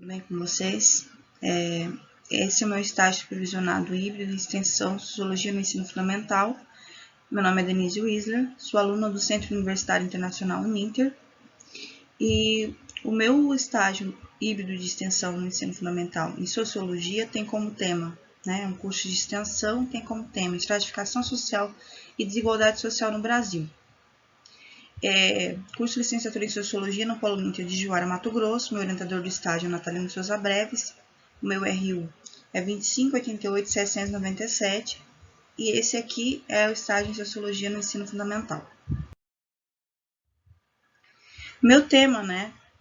tudo bem com vocês? Esse é o meu estágio supervisionado híbrido de extensão Sociologia no Ensino Fundamental. Meu nome é Denise Wisler, sou aluna do Centro Universitário Internacional Uninter e o meu estágio híbrido de extensão no Ensino Fundamental em Sociologia tem como tema, um curso de extensão tem como tema Estratificação Social e Desigualdade Social no Brasil. Curso de licenciatura em Sociologia no Polo Uninter de Juara, Mato Grosso. Meu orientador do estágio é Natalino Souza Breves. O meu RU é 2588797 e esse aqui é o estágio em Sociologia no Ensino Fundamental. Meu tema,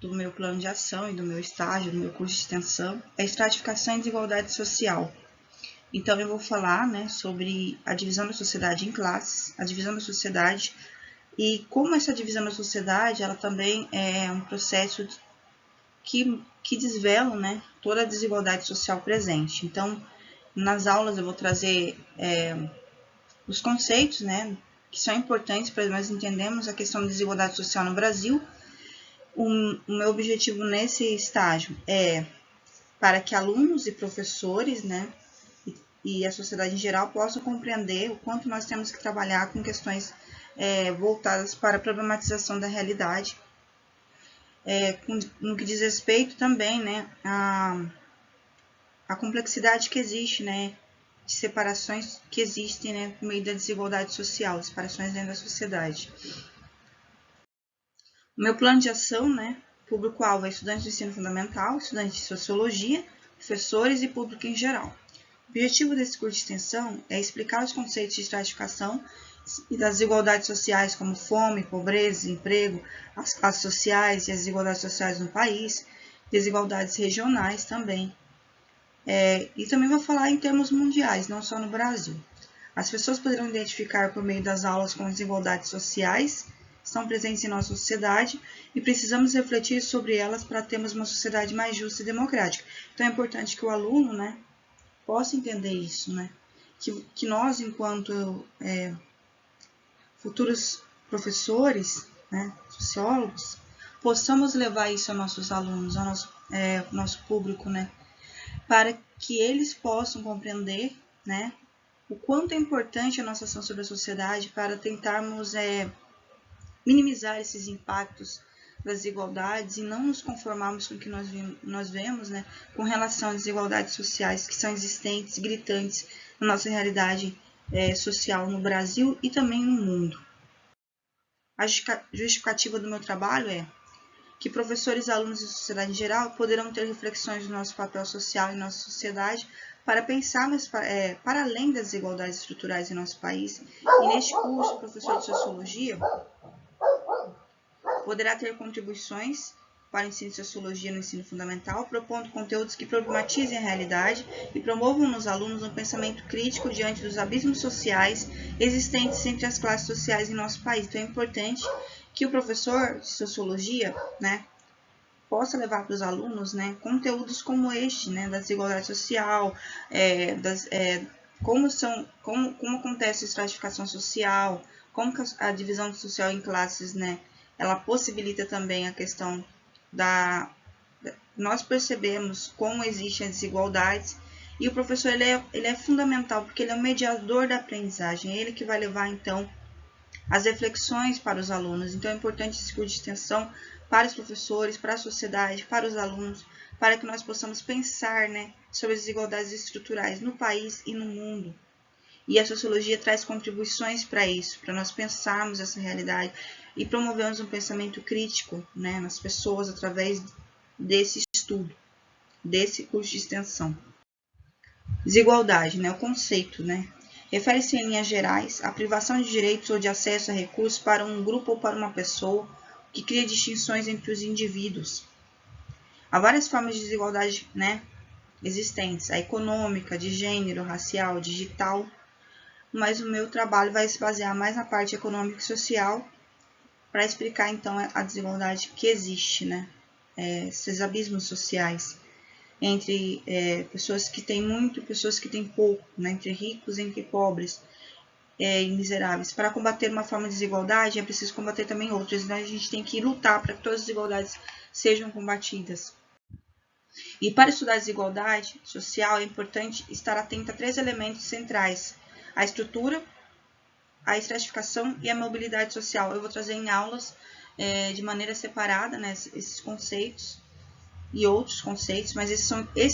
do meu plano de ação e do meu estágio, do meu curso de extensão, é Estratificação e Desigualdade Social. Então, eu vou falar, sobre a divisão da sociedade em classes, a divisão da sociedade e como essa divisão da sociedade, ela também é um processo que desvela, toda a desigualdade social presente. Então, nas aulas eu vou trazer os conceitos, que são importantes para nós entendermos a questão da desigualdade social no Brasil. O meu objetivo nesse estágio é para que alunos e professores, e a sociedade em geral possam compreender o quanto nós temos que trabalhar com questões voltadas para a problematização da realidade, no que diz respeito também, a complexidade que existe, de separações que existem, por meio da desigualdade social, separações dentro da sociedade. O meu plano de ação, público-alvo é estudantes do ensino fundamental, estudantes de sociologia, professores e público em geral. O objetivo desse curso de extensão é explicar os conceitos de estratificação e das desigualdades sociais, como fome, pobreza, desemprego, as classes sociais e as desigualdades sociais no país, desigualdades regionais também. E também vou falar em termos mundiais, não só no Brasil. As pessoas poderão identificar por meio das aulas como desigualdades sociais estão presentes em nossa sociedade e precisamos refletir sobre elas para termos uma sociedade mais justa e democrática. Então é importante que o aluno, possa entender isso, que nós, enquanto futuros professores, sociólogos, possamos levar isso aos nossos alunos, ao nosso público, para que eles possam compreender, o quanto é importante a nossa ação sobre a sociedade para tentarmos minimizar esses impactos das desigualdades e não nos conformarmos com o que nós vemos, com relação às desigualdades sociais que são existentes, gritantes na nossa realidade social no Brasil e também no mundo. A justificativa do meu trabalho é que professores, alunos e sociedade em geral poderão ter reflexões do nosso papel social em nossa sociedade para pensarmos para além das desigualdades estruturais em nosso país. E neste curso, o professor de Sociologia poderá ter contribuições para o ensino de Sociologia no ensino fundamental, propondo conteúdos que problematizem a realidade e promovam nos alunos um pensamento crítico diante dos abismos sociais existentes entre as classes sociais em nosso país. Então é importante que o professor de Sociologia, possa levar para os alunos, conteúdos como este, da desigualdade social, como acontece a estratificação social, como a divisão social em classes, ela possibilita também a questão nós percebemos como existem as desigualdades e o professor ele é fundamental porque ele é o mediador da aprendizagem, é ele que vai levar então as reflexões para os alunos. Então é importante esse curso de extensão para os professores, para a sociedade, para os alunos, para que nós possamos pensar, sobre as desigualdades estruturais no país e no mundo. E a sociologia traz contribuições para isso, para nós pensarmos essa realidade e promovermos um pensamento crítico, nas pessoas através desse estudo, desse curso de extensão. Desigualdade, o conceito, refere-se em linhas gerais à privação de direitos ou de acesso a recursos para um grupo ou para uma pessoa, que cria distinções entre os indivíduos. Há várias formas de desigualdade, existentes, a econômica, de gênero, racial, digital, mas o meu trabalho vai se basear mais na parte econômica e social para explicar, então, a desigualdade que existe, esses abismos sociais entre pessoas que têm muito e pessoas que têm pouco, entre ricos e entre pobres e miseráveis. Para combater uma forma de desigualdade, é preciso combater também outras, a gente tem que lutar para que todas as desigualdades sejam combatidas. E para estudar a desigualdade social, é importante estar atento a 3 elementos centrais: a estrutura, a estratificação e a mobilidade social. Eu vou trazer em aulas de maneira separada, né, esses conceitos e outros conceitos, mas esses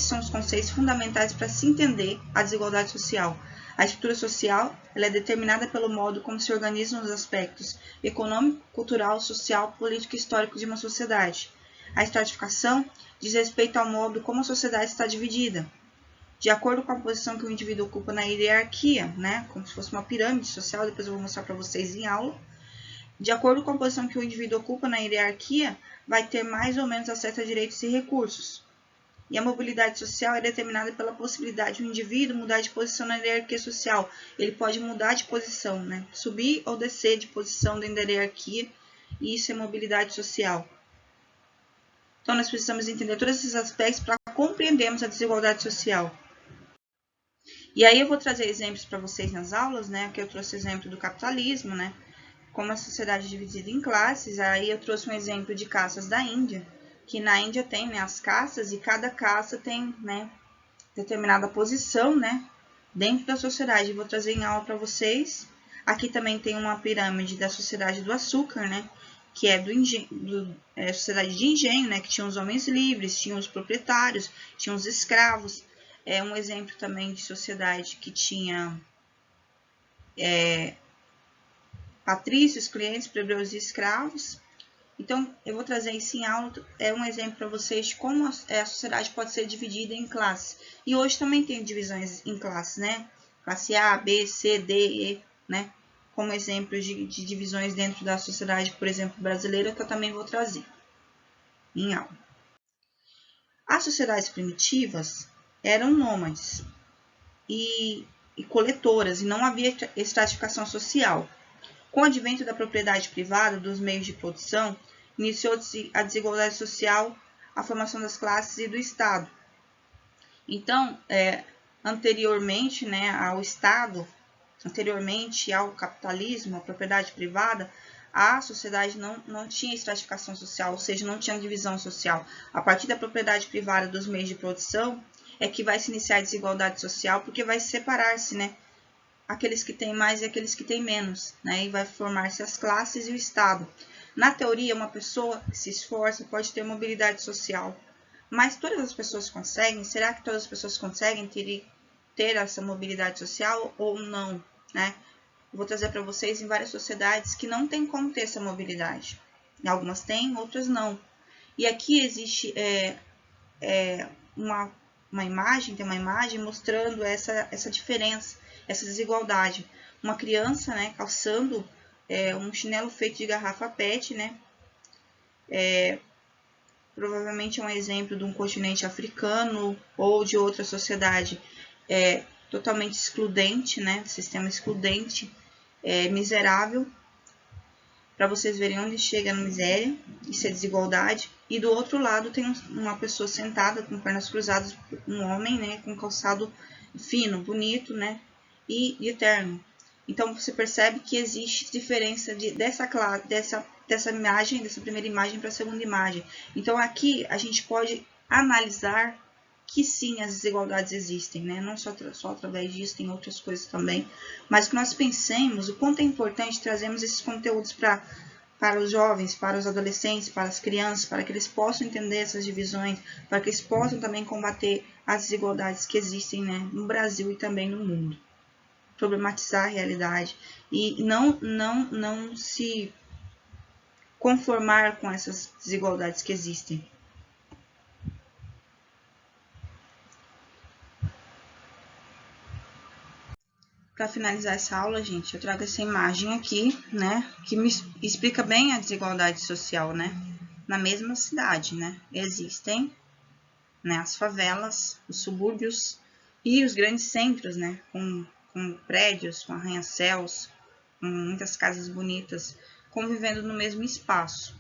são os conceitos fundamentais para se entender a desigualdade social. A estrutura social ela é determinada pelo modo como se organizam os aspectos econômico, cultural, social, político e histórico de uma sociedade. A estratificação diz respeito ao modo como a sociedade está dividida, de acordo com a posição que o indivíduo ocupa na hierarquia, né, como se fosse uma pirâmide social, depois eu vou mostrar para vocês em aula. De acordo com a posição que o indivíduo ocupa na hierarquia, vai ter mais ou menos acesso a direitos e recursos. E a mobilidade social é determinada pela possibilidade do indivíduo mudar de posição na hierarquia social. Ele pode mudar de posição, né? Subir ou descer de posição dentro da hierarquia, e isso é mobilidade social. Então, nós precisamos entender todos esses aspectos para compreendermos a desigualdade social. E aí eu vou trazer exemplos para vocês nas aulas, né? Aqui eu trouxe exemplo do capitalismo, né? Como a sociedade é dividida em classes. Aí eu trouxe um exemplo de castas da Índia, que na Índia tem, né, as castas, e cada casta tem, né, determinada posição, né, dentro da sociedade. Vou trazer em aula para vocês. Aqui também tem uma pirâmide da sociedade do açúcar, né, que é sociedade de engenho, né, que tinha os homens livres, tinha os proprietários, tinha os escravos. É um exemplo também de sociedade que tinha patrícios, clientes, plebeus e escravos. Então, eu vou trazer isso em aula, um exemplo para vocês de como a sociedade pode ser dividida em classes. E hoje também tem divisões em classes, né? Classe A, B, C, D, E, né? Como exemplos de divisões dentro da sociedade, por exemplo, brasileira, que eu também vou trazer em aula. As sociedades primitivas eram nômades e coletoras, e não havia estratificação social. Com o advento da propriedade privada dos meios de produção, iniciou-se a desigualdade social, a formação das classes e do Estado. Então, anteriormente, né, ao Estado, anteriormente ao capitalismo, à propriedade privada, a sociedade não tinha estratificação social, ou seja, não tinha divisão social. A partir da propriedade privada dos meios de produção é que vai se iniciar a desigualdade social, porque vai separar-se, né, aqueles que têm mais e aqueles que têm menos, né? E vai formar-se as classes e o Estado. Na teoria, uma pessoa que se esforça pode ter mobilidade social, mas todas as pessoas conseguem? Será que todas as pessoas conseguem ter essa mobilidade social ou não, né? Eu vou trazer para vocês em várias sociedades que não tem como ter essa mobilidade. Algumas têm, outras não. E aqui existe uma imagem, tem uma imagem mostrando essa diferença, essa desigualdade. Uma criança, né, calçando um chinelo feito de garrafa PET, né? Provavelmente é um exemplo de um continente africano ou de outra sociedade totalmente excludente, né? Sistema excludente, miserável, para vocês verem onde chega a miséria, isso é desigualdade. E do outro lado tem uma pessoa sentada com pernas cruzadas, um homem, né, com calçado fino, bonito, né, e terno. Então você percebe que existe diferença dessa imagem, dessa primeira imagem para a segunda imagem. Então aqui a gente pode analisar que sim, as desigualdades existem, né? Não só através disso, tem outras coisas também, mas que nós pensemos o quanto é importante trazermos esses conteúdos para os jovens, para os adolescentes, para as crianças, para que eles possam entender essas divisões, para que eles possam também combater as desigualdades que existem, né, no Brasil e também no mundo. Problematizar a realidade e não se conformar com essas desigualdades que existem. Para finalizar essa aula, gente, eu trago essa imagem aqui, né, que me explica bem a desigualdade social, né, na mesma cidade, né, existem, né, as favelas, os subúrbios e os grandes centros, né, com prédios, com arranha-céus, com muitas casas bonitas, convivendo no mesmo espaço.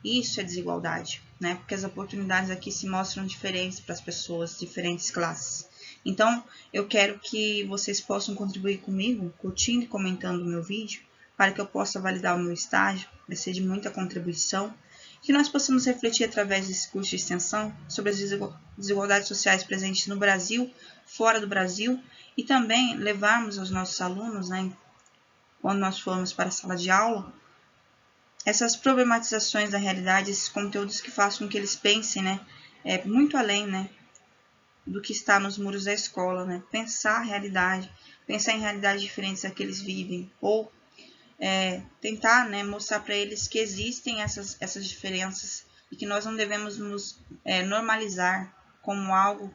Isso é desigualdade, né, porque as oportunidades aqui se mostram diferentes para as pessoas, diferentes classes. Então, eu quero que vocês possam contribuir comigo, curtindo e comentando o meu vídeo, para que eu possa validar o meu estágio, vai ser de muita contribuição. Que nós possamos refletir através desse curso de extensão sobre as desigualdades sociais presentes no Brasil, fora do Brasil, e também levarmos aos nossos alunos, né, quando nós formos para a sala de aula, essas problematizações da realidade, esses conteúdos que façam com que eles pensem, né, muito além, né, do que está nos muros da escola, né, pensar a realidade, pensar em realidades diferentes da que eles vivem, ou tentar, né, mostrar para eles que existem essas diferenças e que nós não devemos nos normalizar como algo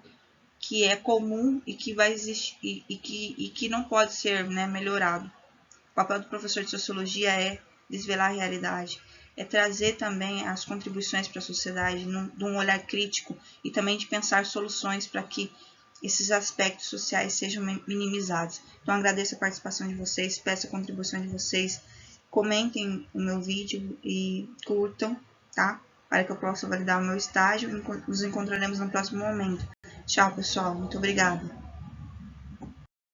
que é comum e que vai existir e que não pode ser, né, melhorado. O papel do professor de sociologia é desvelar a realidade, é trazer também as contribuições para a sociedade de um olhar crítico e também de pensar soluções para que esses aspectos sociais sejam minimizados. Então, agradeço a participação de vocês, peço a contribuição de vocês, comentem o meu vídeo e curtam, tá? Para que eu possa validar o meu estágio e nos encontraremos no próximo momento. Tchau, pessoal. Muito obrigada.